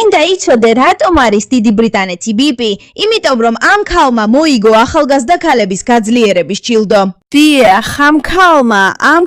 მინდა იცოდე რატომ არის დიდი ბრიტანეთი ბიპი? იმიტომ რომ ამ ქალმა მოიგო ახალგაზრდა ქალების გაძლიერების ჯილდო. დიახ, ამ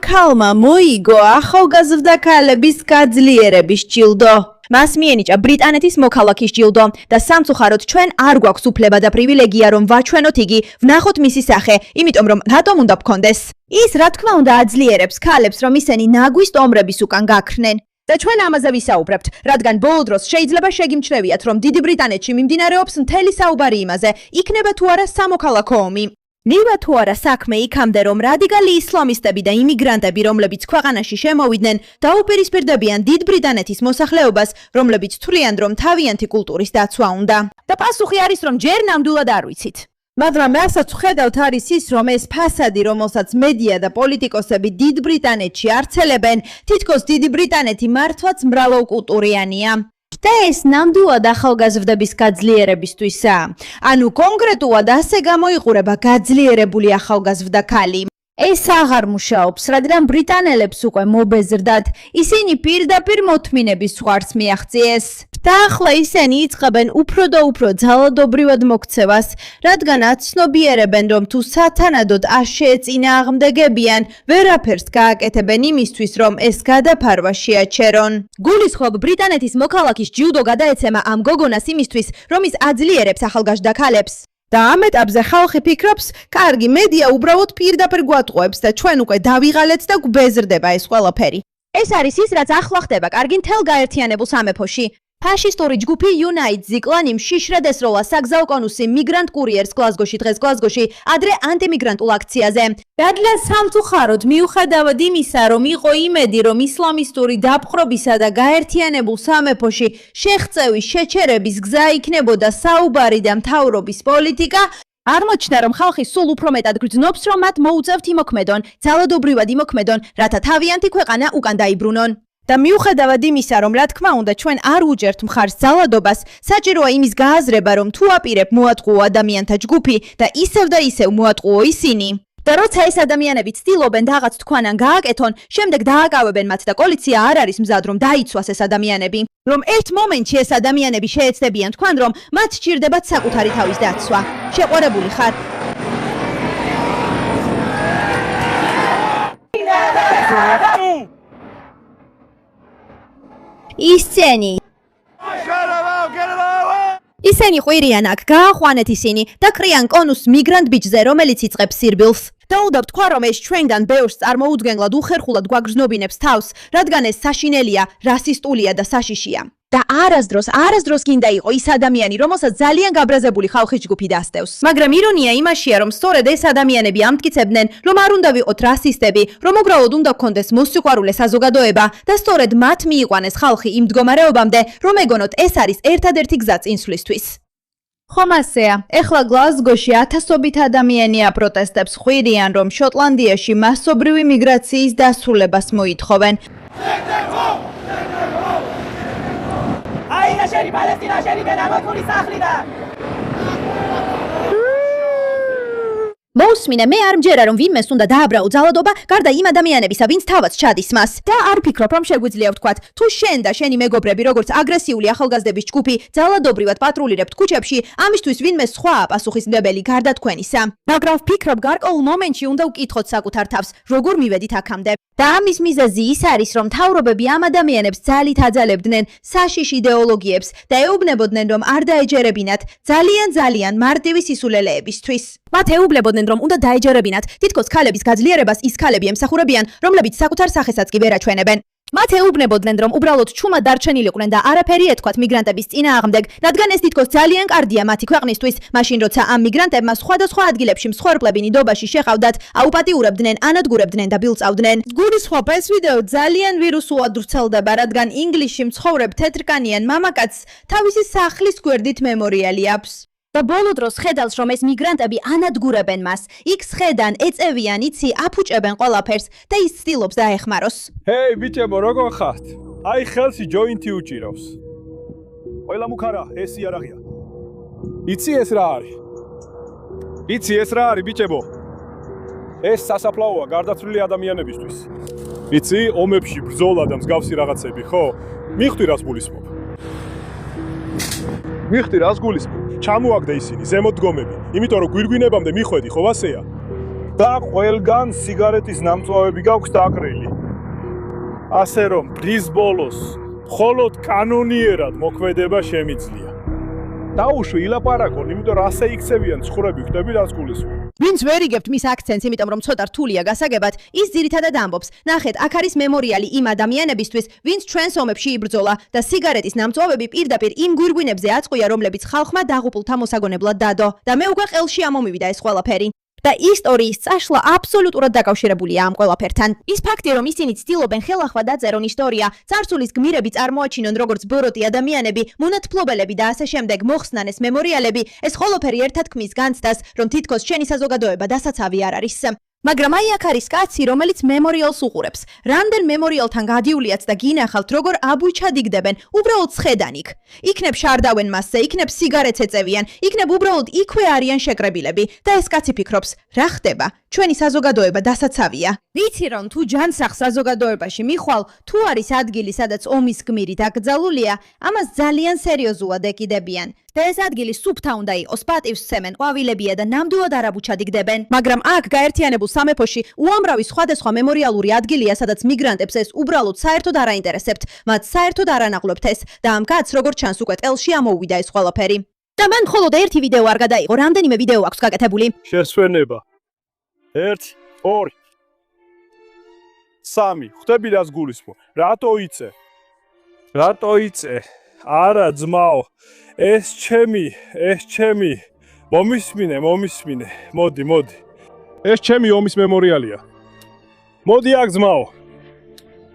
ქალმა მოიგო ახალგაზრდა ქალების გაძლიერების ჯილდო. მას მიენიჭა ბრიტანეთის მოქალაქის ჯილდო და სამწუხაროდ ჩვენ არ გვაქვს უფლება და პრივილეგია რომ ვაჩვენოთ იგი, ვნახოთ მისი სახე, იმიტომ რომ რატომ უნდა გქონდეს? ის რა თქმა უნდა აძლიერებს ქალებს, რომ ისინი ნაგვის სტომრების უკან გაქრნენ. და ჩვენ ამაზე ვისაუბრებთ, რადგან ბოლო დროს შეიძლება შეგიმჩნევიათ, რომ დიდი ბრიტანეთში მიმდინარეობს მთელი საუბარი იმაზე, იქნება თუ არა სამოქალაქო ომი. ნება თუ არა საქმე იქამდე, რომ რადიკალი ისლამისტები და იმიგრანტები, რომლებიც ქვეყანაში შემოვიდნენ, დაუპირისპირდებიან დიდ ბრიტანეთის მოსახლეობას, რომლებიც თვლიან, რომ თავიანთი კულტურის დაცვა უნდა. და პასუხი არის, რომ ჯერ ნამდვილად არ ვიცით. მაგრამ რასაც ვხედავთ არის ის, რომ ეს ფასადი, რომელსაც მედია და პოლიტიკოსები დიდ ბრიტანეთში არცელებენ, თითქოს დიდი ბრიტანეთი მართლაც მრავალკულტურიანია. და ეს ნამდვილად ახალგაზრდების გაძლიერებისთვისაა. ანუ კონკრეტულად ასე გამოიყურება გაძლიერებული ახალგაზრდა ქალი. ეს აღარ მუშაობს, რადგან ბრიტანელებს უკვე მობეზრდათ, ისინი პირდაპირ მოთმინების ზღვარს მიაღწიეს. და ახლა ისინი იწყებენ უფრო და უფრო ძალადობრივად მოქცევას, რადგან აცნობიერებენ, რომ თუ სათანადოდ არ შეეწინააღმდეგებიან, ვერაფერს გააკეთებენ იმისთვის, რომ ეს გადაფარვა შეაჩერონ. გულისხმობ ბრიტანეთის მოქალაქის ჯილდო გადაეცემა ამ გოგონას იმისთვის, რომ ის აძლიერებს ახალგაზრდა ქალებს. და ამ ეტაპზე ხალხი ფიქრობს, კარგი, მედია უბრალოდ პირდაპირ გვატყუებს და ჩვენ უკვე დავიღალეთ და გვბეზრდება ეს ყველაფერი. ეს არის ის, რაც ახლა ხდება კარგი მთელ გაერთიანებულ სამეფოში. ფაშისტური ჯგუფი Unite Zyklani მშიშრად ესროლა საგზაო კონუსი მიგრანტ კურიერს გლაზგოში დღეს გლაზგოში ადრე ანტიმიგრანტულ აქციაზე. რადგან სამწუხაროდ მიუხედავად იმისა, რომ იყო იმედი, რომ ისლამისტური დაპყრობისა და გაერთიანებულ სამეფოში შეღწევის შეჩერების გზა იქნებოდა საუბარი და მთავრობის პოლიტიკა, აღმოჩნდა, რომ ხალხი სულ უფრო მეტად გრძნობს, რომ მათ მოუწევთ იმოქმედონ, ძალადობრივად იმოქმედონ, რათა თავიანთი ქვეყანა უკან დაიბრუნონ. და მიუხედავად იმისა, რომ რა თქმა უნდა ჩვენ არ უჯერთ მხარს ძალადობას, საჭიროა იმის გააზრება, რომ თუ აპირებ მოატყუო ადამიანთა ჯგუფი და ისევ მოატყუო ისინი. და როცა ეს ადამიანები ცდილობენ რაღაც თქვანან გააკეთონ, შემდეგ დააკავებენ მათ და პოლიცია არ არის მზად რომ დაიცვას ეს ადამიანები. რომ ერთ მომენტში ეს ადამიანები შეეცდებიან თქვან, რომ მათ სჭირდებათ საკუთარი თავის დაცვა. შეყვარებული ხარ? ისინი ყვირიან აქ, გააყვანეთ ისინი და კრიან კონუსს მიგრანტ ბიჭზე, რომელიც იწყებს სირბილს. და უნდა ვთქვა, რომ ეს ჩვენგან ბევრს წარმოუდგენლად უხერხულად გვაგრძნობინებს თავს, რადგან ეს საშინელია, რასისტულია და საშიშია. და არასდროს გინდა იყო ის ადამიანი, რომელსაც ძალიან გაბრაზებული ხალხის ჯგუფი დასდევს. მაგრამ ირონია იმაშია, რომ სწორედ ეს ადამიანები ამტკიცებდნენ, რომ არ უნდა ვიყოთ რასისტები, რომ უბრალოდ უნდა გქონდეს მოსიყვარულე საზოგადოება და სწორედ მათ მიიყვანეს ხალხი იმ მდგომარეობამდე, რომ ეგონოთ ეს არის ერთადერთი გზა წინსვლისთვის. ხომ ასეა, ეხლა გლაზგოში ათასობით ადამიანი აპროტესტებს ხვირიან, რომ შოტლანდიაში მასობრივი მიგრაციის დასრულებას მოითხოვენ. შენი პალესტინა შენი დედამოწმული სახლიდან. მოусმინე, მე არ მჯერა რომ ვინმეს უნდა დააბრაო ძალადობა, გარდა იმ ადამიანებისა, ვინც თავად ჩადის მას. და არ ვფიქრობ, რომ შეგვიძლია ვთქვათ, თუ შენ და შენი მეგობრები, როგორც აგრესიული ახალგაზრდების ჯგუფი, ძალადობრივად პატრულირებთ ქუჩებში, ამისთვის ვინმე სხვაა პასუხისმგებელი გარდა თქვენისა. მაგრამ ვფიქრობ, გარკვეულ მომენტში უნდა ვკითხოთ საკუთარ თავს, როგორ მივედით აქამდე. და ამის მიზეზი ის არის, რომ მთავრობები ამ ადამიანებს ძალით აძალებდნენ საშიშ იდეოლოგიებს და ეუბნებოდნენ, რომ არ დაეჯერებინათ ძალიან მარტივი სისულელეებისთვის. მათ ეუბნებოდნენ, რომ უნდა დაეჯერებინათ თითქოს ქალების გაძლიერებას ის ქალები ემსახურებიან, რომლებიც საკუთარ სახესაც კი ვერ აჩვენებენ. მათ ეუბნებოდნენ, რომ უბრალოდ ჩუმად დარჩენილიყვნენ და არაფერი ეთქვათ მიგრანტების წინააღმდეგ, რადგან ეს თითქოს ძალიან კარგია მათი ქვეყნისთვის, მაშინ როცა ამ მიგრანტებმა სხვადასხვა ადგილებში მსხვერპლები ნიდობაში შეყავდათ, აუპატიურებდნენ, ანადგურებდნენ და ბილწავდნენ. გულისხმობ, ეს ვიდეო ძალიან ვირუსულად ვრცელდება, რადგან ინგლისში მცხოვრებ თეთრკანიან მამაკაცს თავისი სახლის გვერდით მემორიალი აქვს. და ბოლო დროს ხედავს, რომ ეს მიგრანტები ანადგურებენ მას, იქ სხედან, ეწევიან, იცი, აფუჭებენ ყველაფერს და ის ცდილობს დაეხმაროს. ჰეი, ბიჭებო, როგორ ხართ? აი ხელში ჯოინტი უჭირავს. ყველა მუქარა, ეს იარაღია. იცი ეს რა არის? ბიჭებო? ეს სასაფლაოა გარდაცვლილი ადამიანებისთვის. იცი, ომებში ბრძოლა და მსგავსი რაღაცები, ხო? მიხვდი რას გულისხმობ. მიხდი რას გულისხმობ? ჩამოაგდე ისინი ზემოთ დგომები, იმიტომ რომ გვირგვინებამდე მიხვედი, ხო ასეა? და ყველგან სიგარეტის ნამწვავები გაქვს დაკრილი. ასე რომ დღის ბოლოს მხოლოდ კანონიერად მოქმედება შემიძლია. დაუშვი ილაპარაკონ, იმიტომ რომ ასე იქცევიან ცხვრები, ხვდები რას გულისხმობ? ვინც ვერ იგებთ მის აქცენტს, იმიტომ რომ ცოტა რთულია გასაგებად, ის ძირითადად ამბობს: ნახეთ, აქ არის მემორიალი იმ ადამიანებისთვის, ვინც ჩვენს ომებში იბრძოლა და სიგარეტის ნამწვავები პირდაპირ იმ გვირგვინებზე აწყვია, რომლებიც ხალხმა დაღუპულთა მოსაგონებლად დადო. და მე უკვე ყელში ამომივიდა ეს ყველაფერი. და ისტორიის წაშლა აბსოლუტურად დაკავშირებულია ამ ყველაფერთან. ის ფაქტი, რომ ისინი ცდილობენ ხელახლა დაწერონ ისტორია, წარსულის გმირები წარმოაჩინონ როგორც ბოროტი ადამიანები, მონათფლობელები და ასე შემდეგ მოხსნან ეს მემორიალები, ეს ყველაფერი ერთად ქმნის განცდას, რომ თითქოს შენი საზოგადოება დასაცავი არ არის. მაგრამ აი აქ არის კაცი, რომელიც მემორიალს უყურებს. რამდენ მემორიალთან გადიuliac და გინახავთ, როგორ აბუჩადგდებენ, უბრალოდ ცხედან იქ. იქნებ შარდავენ მასზე, იქნებ სიგარეტს ეწევიან, იქნებ უბრალოდ იქვე არიან შეკრებილები და ეს კაცი ფიქრობს, რა ხდება? ჩვენი საზოგადოება დასაცავია. ვიცი რომ თუ ჯანსაღ საზოგადოებაში მიხვალ, თუ არის ადგილი, სადაც ომის გმირი დაკრძალულია, ამას ძალიან სერიოზულად ეკიდებიან. და ეს ადგილი სუფთა უნდა იყოს, პატივს სცემენ, ყვავილებია და ნამდვილად არ აბუჩადგდებენ. მაგრამ აქ გაერთიანებულ სამეფოში უამრავი სხვადასხვა მემორიალური ადგილია, სადაც მიგრანტებს ეს უბრალოდ საერთოდ არ აინტერესებთ, მათ საერთოდ არ ანაღლებთ ეს და ამ კაცს როგორც ჩანს უკვე ტელში ამოუვიდა ეს ყველაფერი. და მან მხოლოდ ერთი ვიდეო არ გადაიღო, რამდენიმე ვიდეო აქვს გაკეთებული. შესვენება 1 2 3 ხვდები რას გულისხმობ? რატო იწე? რატო იწე? არა ძმაო, ეს ჩემი მომისმინე, მოდი. ეს ჩემი ომის მემორიალია. მოდი აქ ძმაო.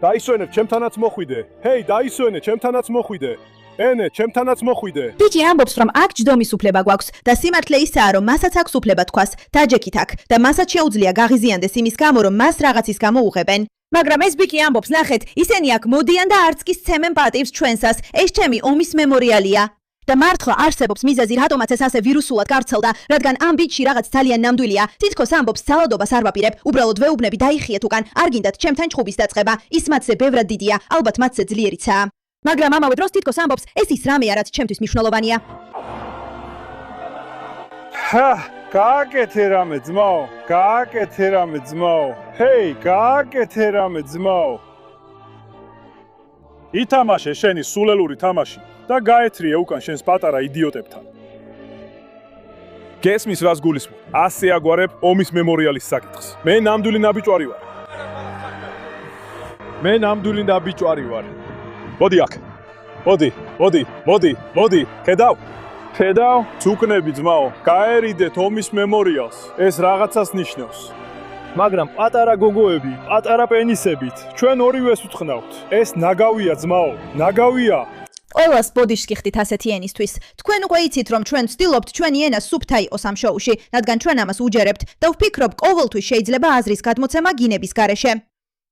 დაისვენებ, ჩემთანაც მოხვიდე. ჰეი, დაისვენე, ჩემთანაც მოხვიდე. ენე, ჩემთანაც მოხვიდე. ბიჭი ამბობს, რომ აქ ჯდომის უფლება გვაქვს და სიმართლე ისაა, რომ მასაც აქვს უფლება თქვას, დაჯექით აქ და მასაც შეუძლია გაღიზიანდეს იმის გამო, რომ მას რაღაცის გამო უღებენ. მაგრამ ეს ბიჭი ამბობს, ნახეთ, ისინი აქ მოდიან და არც კი სცემენ პატივს ჩვენსას. ეს ჩემი ომის მემორიალია. და მართლა არსებობს მიზეზი, რატომაც ეს ასე ვირუსულად გავრცელდა, რადგან ამ ბიჭში რაღაც ძალიან ნამდვილია. თითქოს ამბობს, ძალადობას არ ვაპირებ, უბრალოდ ვეუბნები დაიხიეთ უკან, არ გინდათ ჩემთან ჩხუბის დაწყება. ის მათზე ბევრად დიდია, ალბათ მათზე ძლიერიცაა. მაგრამ ამავე დროს თითქოს ამბობს, ეს ის რამეა, რაც ჩემთვის მნიშვნელოვანია. გააკეთე რამე ძმაო. ჰეი, გააკეთე რამე ძმაო. ითამაშე შენი სულელური თამაში და გაეთრიე უკან შენს პატარა იდიოტებთან. გესმის რას გულისხმობ? ასე აგვარებ ომის მემორიალის საკითხს. მე ნამდვილი ნაბიჭვარი ვარ. მოდი აქ. მოდი. ხედავ? ცუკნები ძმაო, გაერიდეთ ომის მემორიალს. ეს რაღაცას ნიშნავს. მაგრამ პატარა გოგოები, პატარა პენისებით, ჩვენ ორივეს ვუთხნავთ. ეს ნაგავია ძმაო, ნაგავია. ყველას ბოდიშს გიხდით ასეთი ენისთვის. თქვენ უკვე იცით, რომ ჩვენ ვცდილობთ ჩვენი ენა სუფთა იყოს ამ შოუში, რადგან ჩვენ ამას უჯერებთ და ვფიქრობ, ყოველთვის შეიძლება აზრის გადმოცემა გინების გარეშე.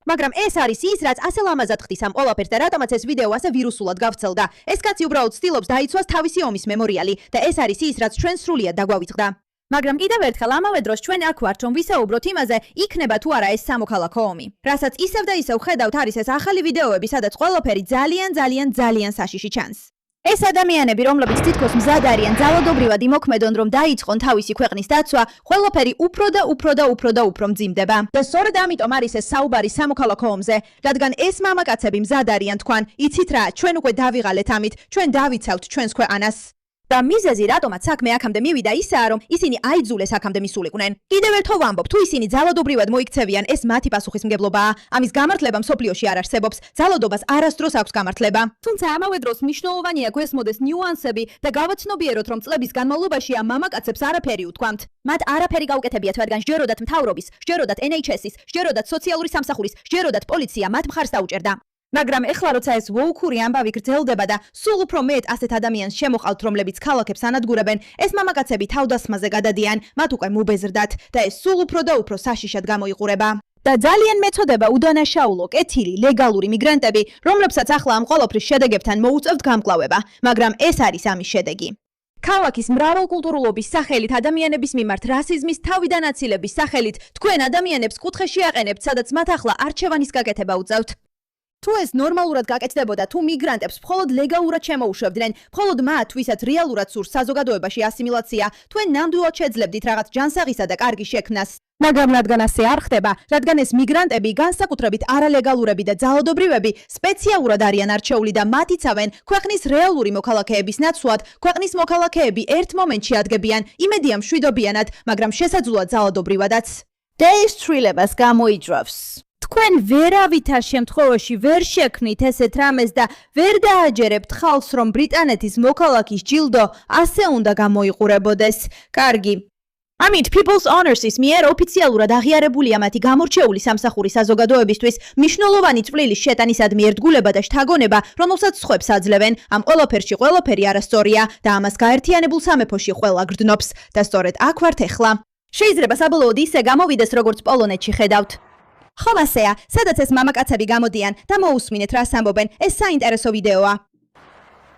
მაგრამ ეს არის ის, რაც ასე ლამაზად ხდის ამ ყველაფერს და რატომაც ეს ვიდეო ასე ვირუსულად გავვრცელდა. ეს კაცი უბრალოდ ცდილობს დაიცვას თავისი ომის მემორიალი და ეს არის ის, რაც ჩვენ სრულიად დაგვავიწყდა. მაგრამ კიდევ ერთხელ ამავე დროს ჩვენ აქ ვართ, რომ ვისაუბროთ იმაზე, იქნება თუ არა ეს სამოქალაქო ომი. რასაც ისევ და ისევ ხედავთ, არის ეს ახალი ვიდეოები, სადაც ყველაფერი ძალიან საშიში ჩანს. ეს ადამიანები, რომლებიც თითქოს მზად არიან ძალადობრივად იმოქმედონ, რომ დაიწყონ თავისი ქვეყნის დაცვა, ყველაფერი უფრო მძიმდება. და სწორედ ამიტომ არის ეს საუბარი სამოქალაქო ომზე, რადგან ეს მამაკაცები მზად არიან თქვან, იცით რა, ჩვენ უკვე დავიღალეთ ამით, ჩვენ დავიცავთ ჩვენს ქვეყანას. და მიზეზი, რატომაც საქმე აქამდე მივიდა, ისაა, რომ ისინი აიძულეს აქამდე მისულიყვნენ. კიდევ ერთხელ ვამბობ, თუ ისინი ძალადობრივად მოიქცევიან, ეს მათი პასუხისმგებლობაა. ამის გამართლება მსოფლიოში არ არსებობს. ძალადობას არასდროს აქვს გამართლება. თუმცა ამავე დროს მნიშვნელოვანია გვესმოდეს ნიუანსები და გავაცნობიეროთ, რომ წლების განმავლობაში ამ მამაკაცებს არაფერი უთქვამთ. მათ არაფერი გაუკეთებიათ, რადგან სჯეროდათ მთავრობის, სჯეროდათ NHS-ის, სჯეროდათ სოციალური სამსახურის, სჯეროდათ პოლიცია მათ მხარს დაუჭერდა. მაგრამ ეხლა როცა ეს ვოუქური ამბავი გრძელდება და სულ უფრო მეტ ასეთ ადამიანს შემოყავთ, რომლებიც ქალაქებს ანადგურებენ, ეს მამაკაცები თავდასხმაზე გადადიან, მათ უკვე მუბეზრდათ და ეს სულ უფრო საშიშად გამოიყურება. და ძალიან მეწოდება უდანაშაულო, კეთილი, ლეგალური მიგრანტები, რომლებსაც ახლა ამ ყველაფრის შედეგებთან მოუწევთ გამკლავება, მაგრამ ეს არის ამის შედეგი. ქალაქის მრავალკულტურულობის სახელით, ადამიანების მიმართ რასიზმის თავიდან აცილების სახელით, თქვენ ადამიანებს კუთხეში აყენებთ, სადაც მათ ახლა არჩევანის გაკეთება უწევთ. თუ ეს ნორმალურად გაკეთდებოდა, თუ მიგრანტებს მხოლოდ ლეგალურად შემოუშვებდნენ, მხოლოდ მათ, ვისაც რეალურად სურს საზოგადოებაში ასიმილაცია, თქვენ ნამდვილად შეძლებდით რაღაც ჯანსაღისა და კარგი შექმნას. მაგრამ რადგან ასე არ ხდება, რადგან ეს მიგრანტები, განსაკუთრებით არალეგალურები და ძალადობრივები, სპეციალურად არიან არჩეული და მათ იცავენ ქვეყნის რეალური მოქალაქეების ნაცვლად, ქვეყნის მოქალაქეები ერთ მომენტში ადგებიან, იმედია მშვიდობიანად, მაგრამ შესაძლოა ძალადობრივადაც. და ეს ცვლილებას გამოიძრავს. თქვენ ვერავითარ შემთხვევაში ვერ შექმნით ესეთ რამეს და ვერ დააჯერებთ ხალხს, რომ ბრიტანეთის მოქალაქის ჯილდო ასე უნდა გამოიყურებოდეს. კარგი. ამით People's Honors-ის მიერ ოფიციალურად აღიარებულია მათი გამორჩეული სამსახური საზოგადოებისთვის, მნიშვნელოვანი წვლილის შეტანისადმი ერთგულება და შთაგონება, რომელსაც სხვებს აძლევენ. ამ ყველაფერში ყველაფერი არასწორია და ამას გაერთიანებულ სამეფოში ყველა გრძნობს და სწორედ აქ ვართ ახლა. შეიძლება საბოლოოდ ისე გამოვიდეს, როგორც პოლონეთში ხედავთ. ხო, ასეა, სადაც ეს მამაკაცები გამოდიან და მოусმინეთ რას ამბობენ, ეს საინტერესო ვიდეოა.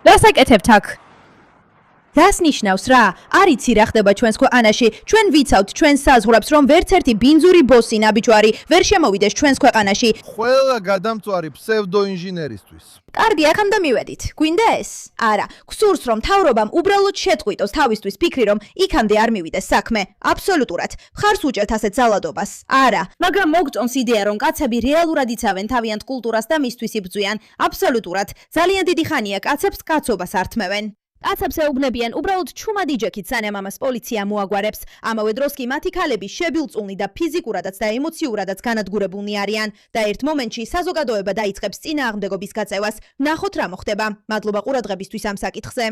რას აკეთებთ აქ? რას ნიშნავს რა? არ იცი რა ხდება ჩვენს ქვეყანაში. ჩვენ ვიცავთ ჩვენს საზღვრებს, რომ ვერც ერთი ბინძური ბოსი ნაბიჯვარი ვერ შემოვიდეს ჩვენს ქვეყანაში. ყველა გადამწვარი ფსევდოინჟინერისთვის. კარგი, ახლა მივედით. გვინდა ეს? არა, გსურს რომ მთავრობამ უბრალოდ შეწყვიტოს თავისთვის ფიქრი, რომ იქამდე არ მივიდეს საქმე. აბსოლუტურად. მხარს უჭერთ ასეთ ძალადობას. არა, მაგრამ მოგწონს იდეა, რომ კაცები რეალურად იცავენ თავიანთ კულტურას და მისთვის იბრძვიან. აბსოლუტურად. ძალიან დიდი ხანია კაცებს კაცობას ართმევენ. კაცებს ეუბნებიან უბრალოდ ჩუმად იჯექით, სანამ ამას პოლიცია მოაგვარებს. ამავე დროს კი მათი ქალები შებილწულნი და ფიზიკურადაც და ემოციურადაც განადგურებულნი არიან და ერთ მომენტში საზოგადოება დაიწყებს წინააღმდეგობის გაწევას. ნახოთ რა მოხდება. მადლობა ყურადღებისთვის ამ საკითხზე.